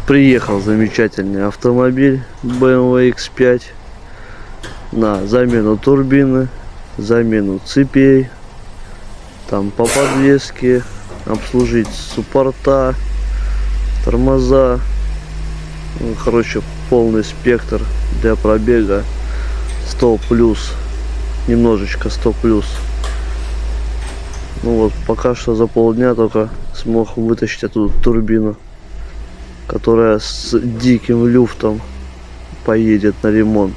Приехал замечательный автомобиль BMW X5 на замену турбины, замену цепей, там по подвеске, обслужить суппорта, тормоза. Ну, короче, полный спектр для пробега 100 плюс, немножечко 100 плюс. Ну вот, пока что за полдня только смог вытащить эту турбину, которая с диким люфтом поедет на ремонт.